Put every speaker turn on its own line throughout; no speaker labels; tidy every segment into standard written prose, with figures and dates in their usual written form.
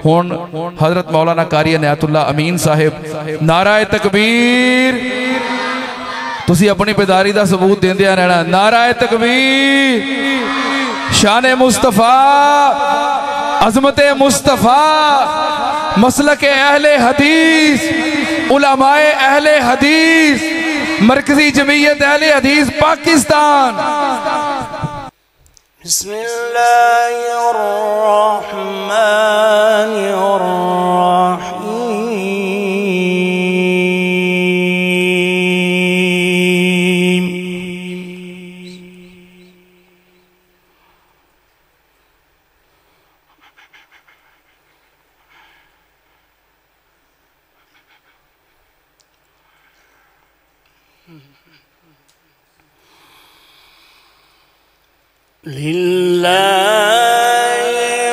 हुण हजरत मौलाना कारी इनायतुल्लाह अमीन साहिब नाराए तकबीर, तुसी अपनी बेदारी का सबूत देंदे रहना। नाराए तकबीर, शाने मुस्तफा, अजमत मुस्तफा, मसलके अहले हदीस, उलमाए अहले हदीस, मरकजी जमीयत अहले हदीस पाकिस्तान।
बिस्मिल्लाहिर्रहमानिर्रहीम। लिल्लाहि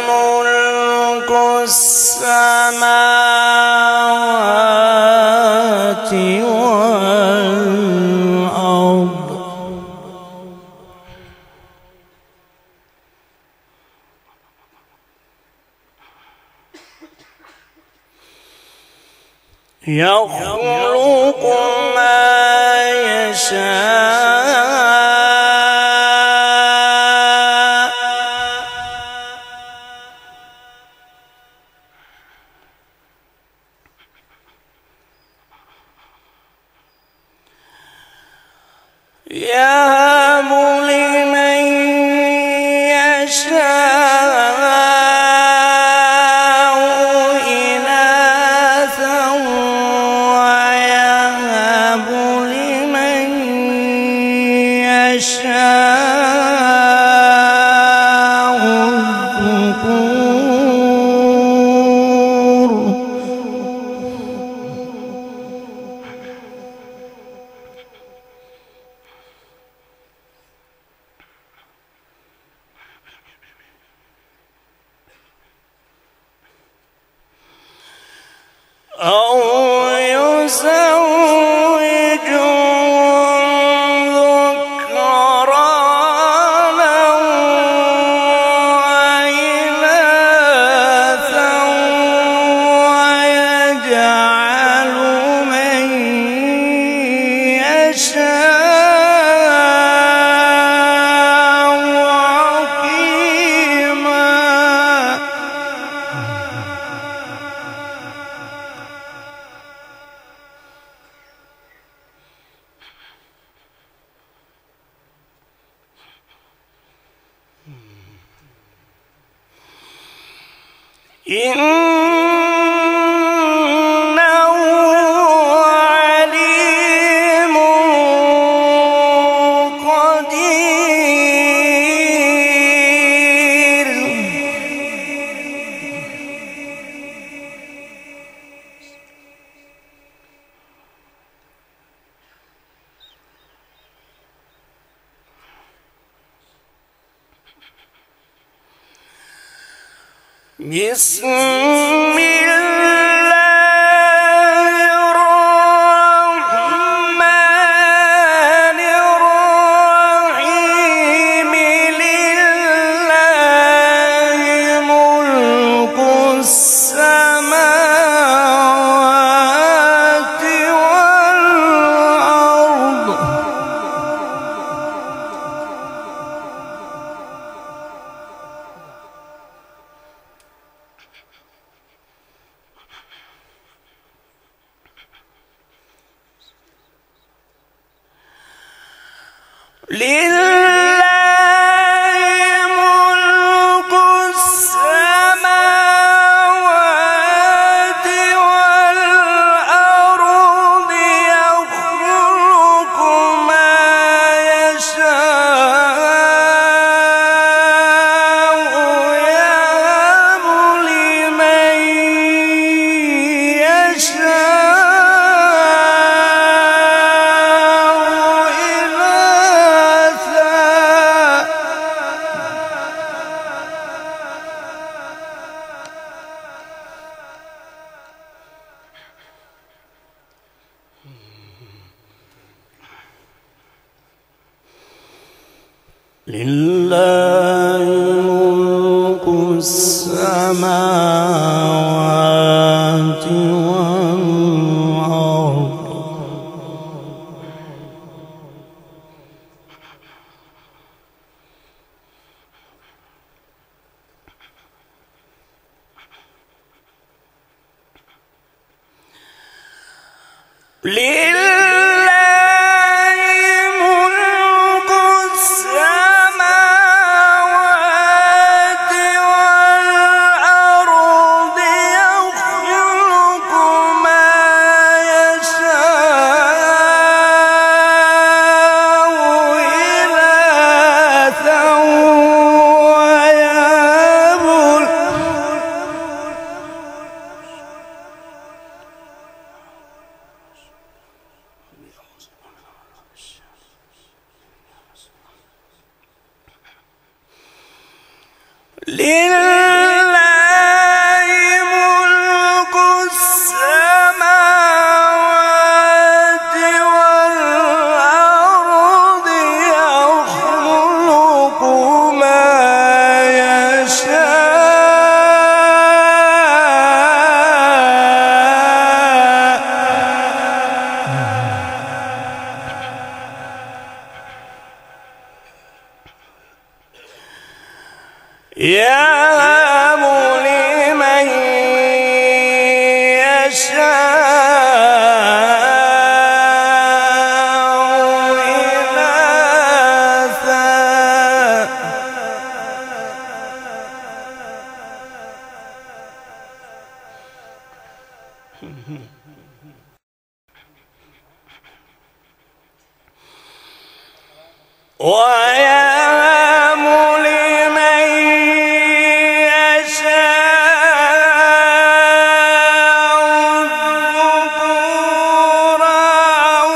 मुल्कुस समावाति वल अर्द। यख्लुक़ु मा यशा। يهب لمن يشاء إناثا ويهب لمن يشاء الذكور. أو يزوجهم ذكرانا وإناثا ويجعل من يشاء عقيما. إنه عليم قدير. بسم الله الرحمن الرحيم. لله ملك السماوات والأرض. لله ملك السماوات والأرض. يخلق ما يشاء. يهب لمن يشاء إناثا. لله ملك السماوات لله ملك السماوات والأرض يخلق ما يشاء إناثا ويهب لله ملك السماوات والأرض يخلق ما يشاء يهب لمن يشاء إناثا ويهب لمن يشاء الذكور أو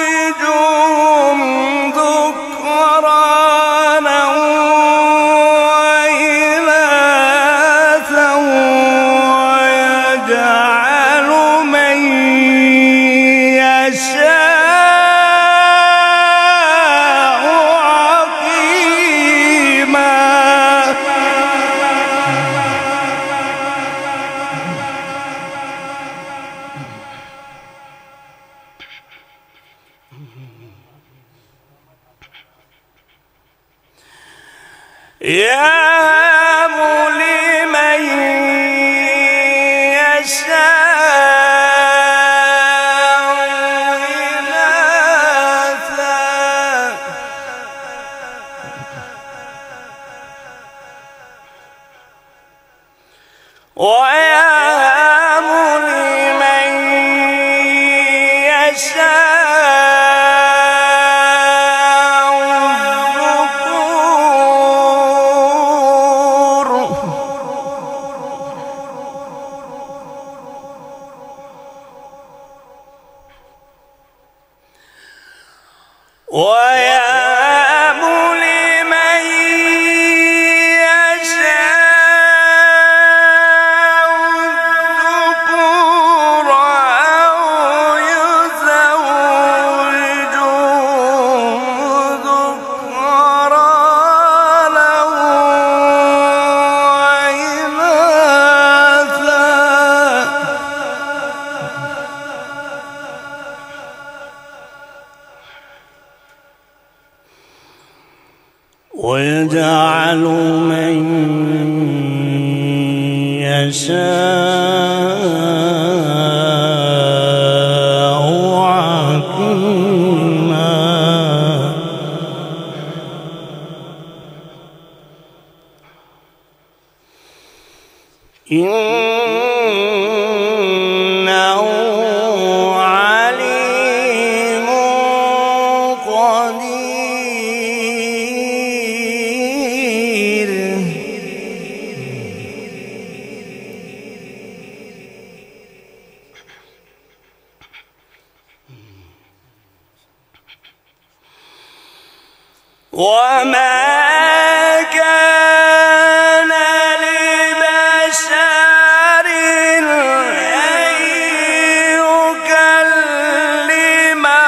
يزوجهم ذكرانا وإناثا ويجعل من يشاء يهب لمن يشاء إناثا ويهب لمن يشاء ويهب لمن يشاء الذكور أو يزوجهم ذكرانا وإناثا ويجعل من يشاء عقيما إنه عليم قدير وما كان لبشر أن يكلمه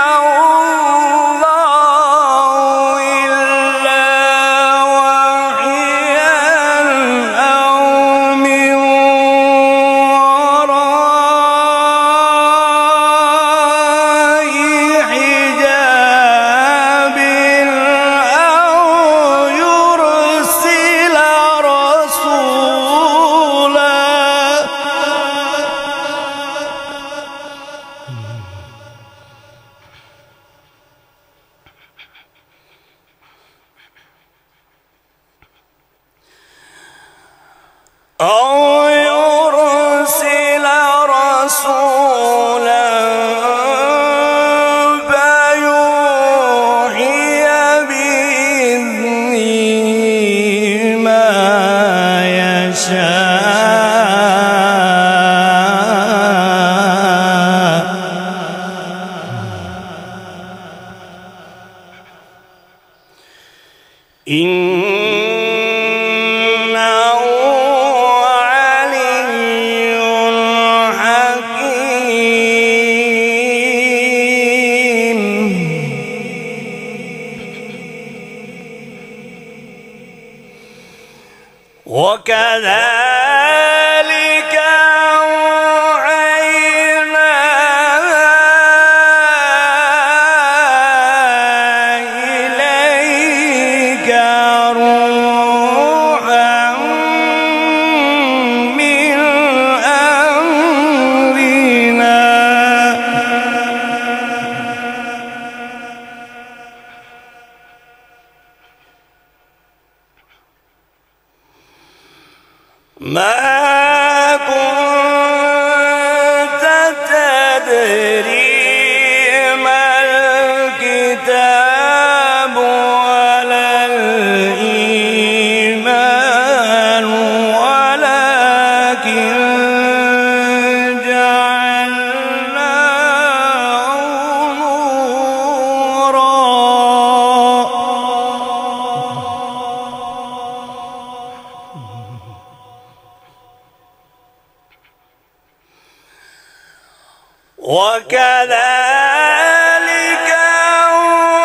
الله إلا وحيا أو من وراء حجاب أو يرسل إنه علي حكيم وكذلك أوحينا إليك روحا من أمرنا ما كنت تدري ما الكتاب ولا الإيمان ولكن جعلناه نورا وكذلك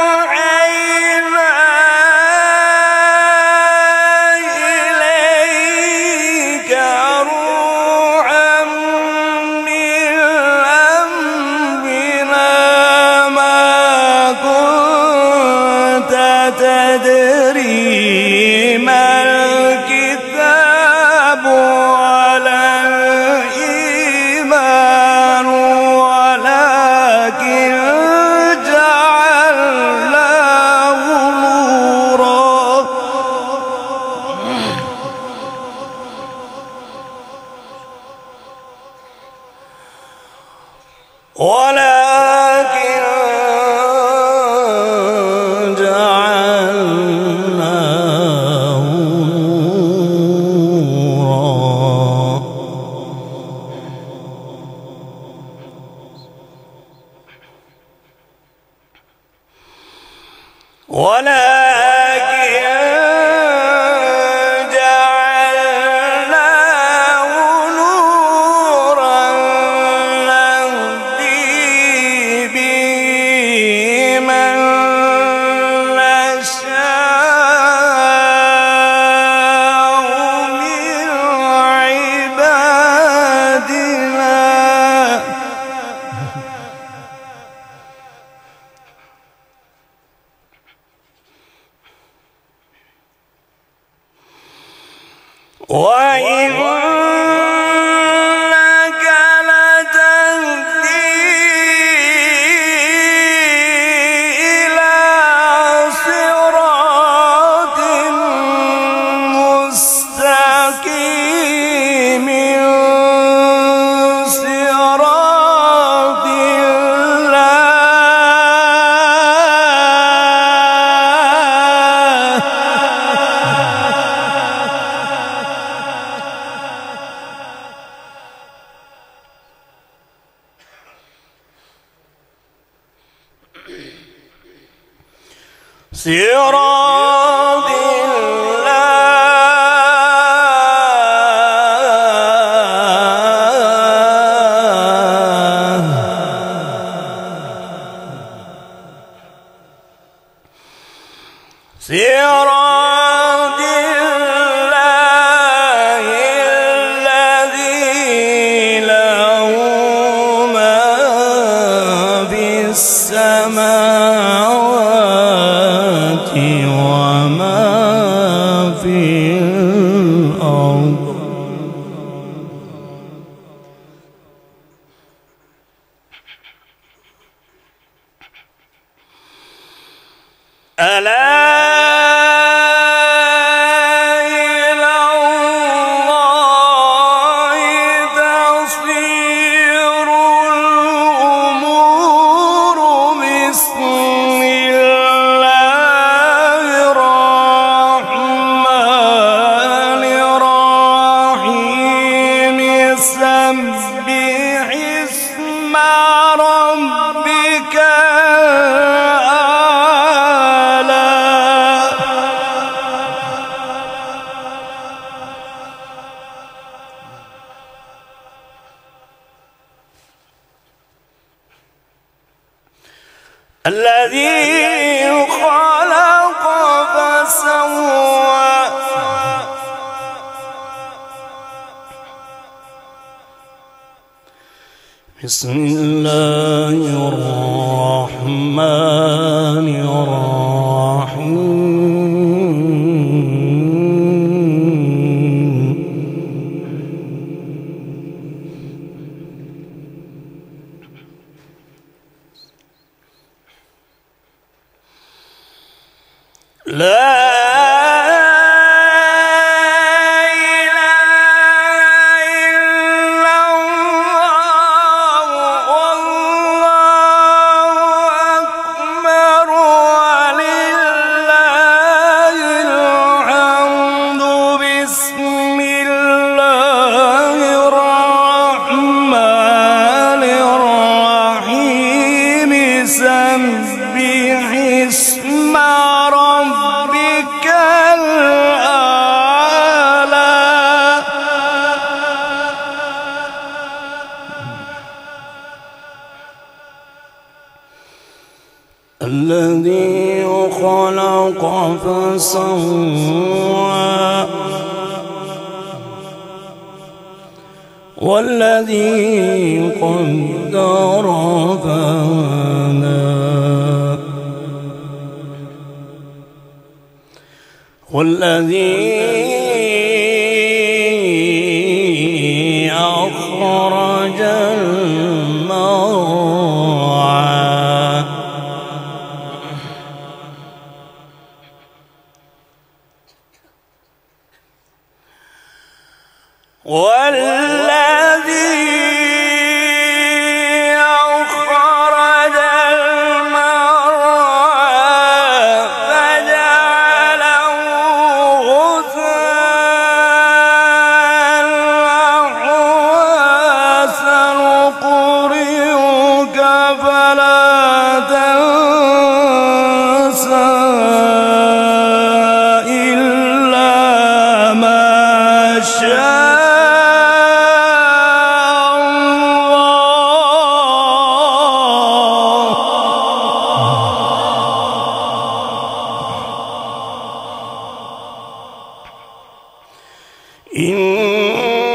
أوحينا إليك روحا من أمرنا ما كنت تدري ما الكتاب ولا الإيمان ولكن جعلناه نورا ولكن جعلناه نورا نهدي به من نشاء من عبادنا وإنك لتهدي إلى صراط مستقيم صراط صراط صراط الله الذي له ما في السماوات وما في الأرض ألا إلى الله تصير الأمور بسم الله الرحمن الرحيم سبح اسم ربك الأعلى. الذي خلق فسوى بسم الله الرحمن الرحيم. لا الذي خلق فسوى والذي قدر فهدى والذي أخرج المرعى والذي أخرج المرعى فجعله غثاء أحوى سنقرئك فلا تنسى إلا ما شاء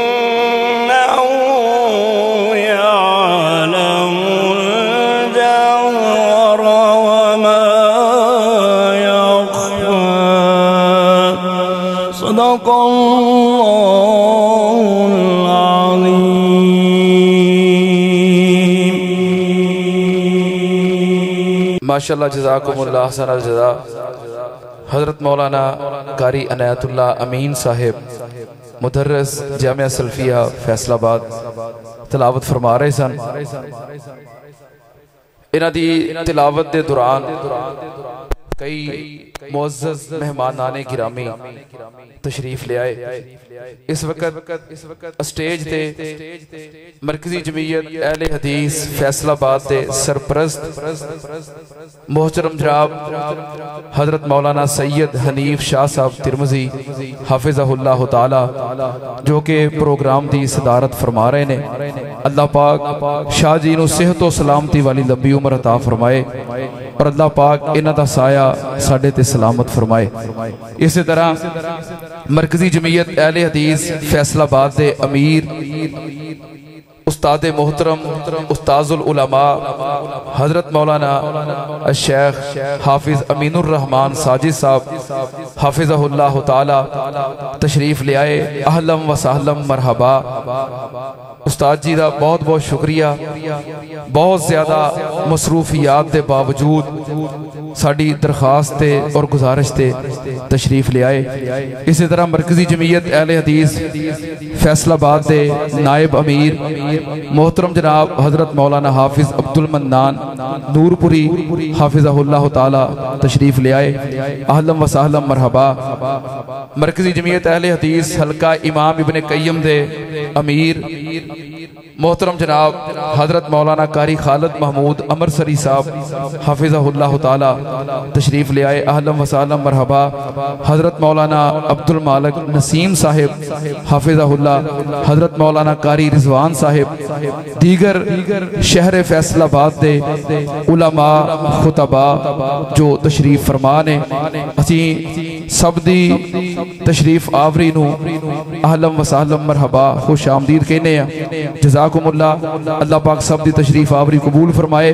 إنه يعلم الجهر وما يخفى. صدق الله العظيم.
माशाल्लाह जज़ाकुमुल्लाह हसन जज़ा। हज़रत मौलाना कारी अनायतुल्लाह अमीन साहिब मुदर्रिस जामिया सल्फिया फैसलाबाद तिलावत फरमा रहे सन। इन्हां दी तिलावत दे दौरान कई मुअज़्ज़ज़ मेहमानाने गिरामी तशरीफ ले आए। इस वक्त स्टेज ते मरकजी जमीयत अहले हदीस फैसलाबाद के सरप्रस्त मोहतरम जनाब हजरत मौलाना सैयद हनीफ शाह साहब तिरमजी हाफिज़हुल्लाह ताला जो कि प्रोग्राम की सदारत फरमा रहे ने। अल्लाह पाक शाह जी नूं सेहत और सलामती वाली लंबी उम्र अता फरमाए और अल्लाह पाक इन्हां दा साया साडे ते सलामत फरमाए। इस तरह मरकजी जमीयत अहले हदीस फैसलाबाद के अमीर उस्ताद मोहतरम उस्ताजुल उलमा हजरत मौलाना शेख हाफिज अमीनुर रहमान साजिद साहब हाफिज़हुल्लाह ताला तशरीफ ले आए। अहलम व सहलम मरहबा। उस्ताद जी का बहुत बहुत शुक्रिया। बहुत ज्यादा मसरूफियात के बावजूद साड़ी दरखास्त और गुजारिश से तशरीफ ले आए। इसी तरह मरकजी जमीयत अहले हदीस फैसलाबाद के नायब अमीर मोहतरम जनाब हजरत मौलाना हाफिज अब्दुल मन्नान नूरपुरी हाफिज़हुल्लाह ताला तशरीफ ले आए। अहलम व सहलम मरहबा। मरकजी जमीयत अहले हदीस हल्का इमाम इब्ने कय्यम दे अमीर मोहतरम जनाब हजरत मौलाना कारी खालिद महमूद अमरसरी साहब हाफिज़हुल्लाह ताला तशरीफ़ ले आए। अहलन व सहलन मरहबा। हजरत मौलाना अब्दुल मालिक नसीम साहिब हाफिज़हुल्लाह, हजरत मौलाना कारी रिजवान साहिब, दीगर शहर फैसलाबाद दे उलमा खुतबा जो तशरीफ फरमा ने, असी सब दी तशरीफ आवरी नू अहलन व सहलन मरहबा खुश आमदीद कहने। जज़ाकुमुल्लाह। अल्लाह पाक सब दी तशरीफ आवरी कबूल फरमाए।